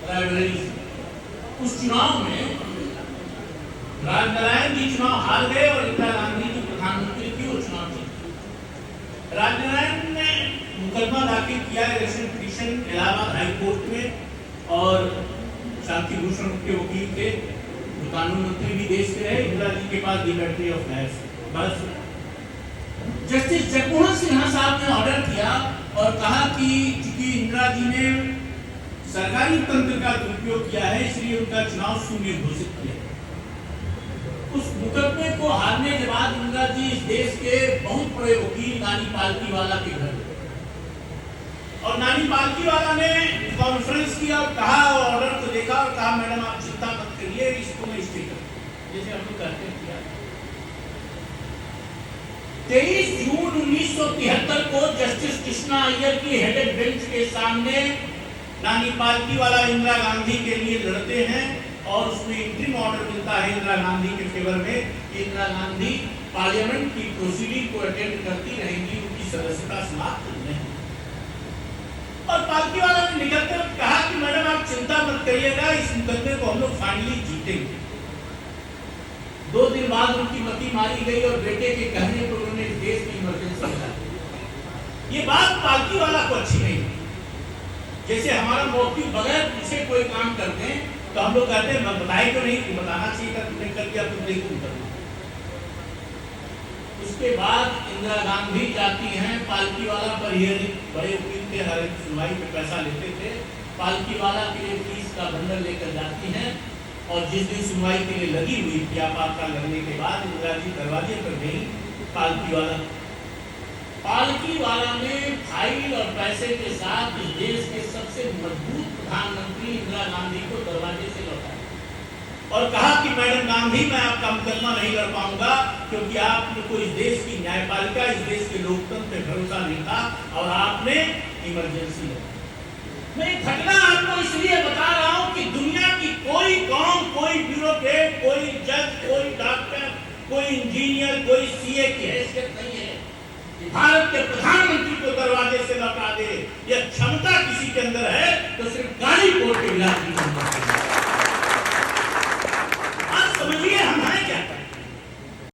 रायबरेली। उस चुनाव में राजनारायण जी चुनाव हार गए और इंदिरा गांधी जी प्रधानमंत्री थी, वो चुनाव जीते। राजनारायण ने मुकदमा दाखिल किया election petition Allahabad high court में और शांति भूषण के वकील थे, जो कानून मंत्री भी देश के रहे, इंदिरा जी के पास लिबर्टी ऑफ लाइफ। बस जस्टिस जगमोहन सिन्हा साहब ने ऑर्डर किया और कहा कि चूंकि इंदिरा जी ने सरकारी तंत्र का दुरुपयोग किया है, इसलिए उनका चुनाव शून्य घोषित किया। उस मुकदमे को हारने के बाद इंदिरा जी इस देश के बहुत बड़े वकील नानी पालकीवाला के घर गए और नानी पालकीवाला ने कॉन्फ्रेंस किया और कहा, ऑर्डर को देखा और कहा, मैडम आप चिंता मत करिए, इसको मैं स्टे कर, जैसे हम लोग कहते हैं किया। 23 जून 1973 को जस्टिस कृष्णा अय्यर की हेडेड बेंच के सामने नानी पालकीवाला इंदिरा गांधी के लिए लड़ते हैं और उसमें इंटरिम ऑर्डर मिलता है इंदिरा गांधी के फेवर में कि इंदिरा गांधी पार्लियामेंट की प्रोसीडिंग को अटेंड करती रहेंगी, उनकी सदस्यता समाप्त नहीं। और पालकीवाला ने निकलते हुए कहा कि मैडम आप चिंता मत करिएगा, इस मुकदमे को हम लोग फाइनली जीतेंगे। 2 दिन बाद उनकी मती मारी गई और बेटे के कहने पर उन्होंने इस देश की इमरजेंसी लगा दी। ये बात पालकीवाला को अच्छी नहीं। जैसे हमारा मौखिक बगैर पूछे कोई काम करते हैं तो हम लोग कहते हैं मैं बताए तो नहीं, कि बताना चाहिए था, तुमने कर दिया, तुम नहीं तुम करना। उसके बाद इंदिरा गांधी जाती हैं पालकीवाला पर हियरिंग, बड़े वकील थे, हर एक सुनवाई पे पैसा लेते थे, पालकीवाला के लिए फीस का बंडल लेकर जाती हैं और जिस दिन सुनवाई के लिए लगी हुई थी आपातता लगने के बाद इंदिरा जी दरवाजे पर गई, पालकीवाला ने फाइल और पैसे के साथ इस देश के सबसे मजबूत प्रधानमंत्री इंदिरा गांधी को दरवाजे से लौटाया और कहा कि मैडम गांधी, मैं आपका मुकदमा नहीं लड़ पाऊंगा क्योंकि आपको इस देश की न्यायपालिका, इस देश के लोकतंत्र पे भरोसा नहीं था और आपने इमरजेंसी लगा। मैं घटना आपको इसलिए बता रहा हूं कि दुनिया की कोई कौम, कोई ब्यूरोक्रेट, कोई जज, कोई डॉक्टर, कोई इंजीनियर, कोई सीए की हैसियत नहीं है कि भारत के प्रधानमंत्री को दरवाजे से लौटा दे। यह क्षमता किसी के अंदर है तो सिर्फ गाली कोर्ट के इलाज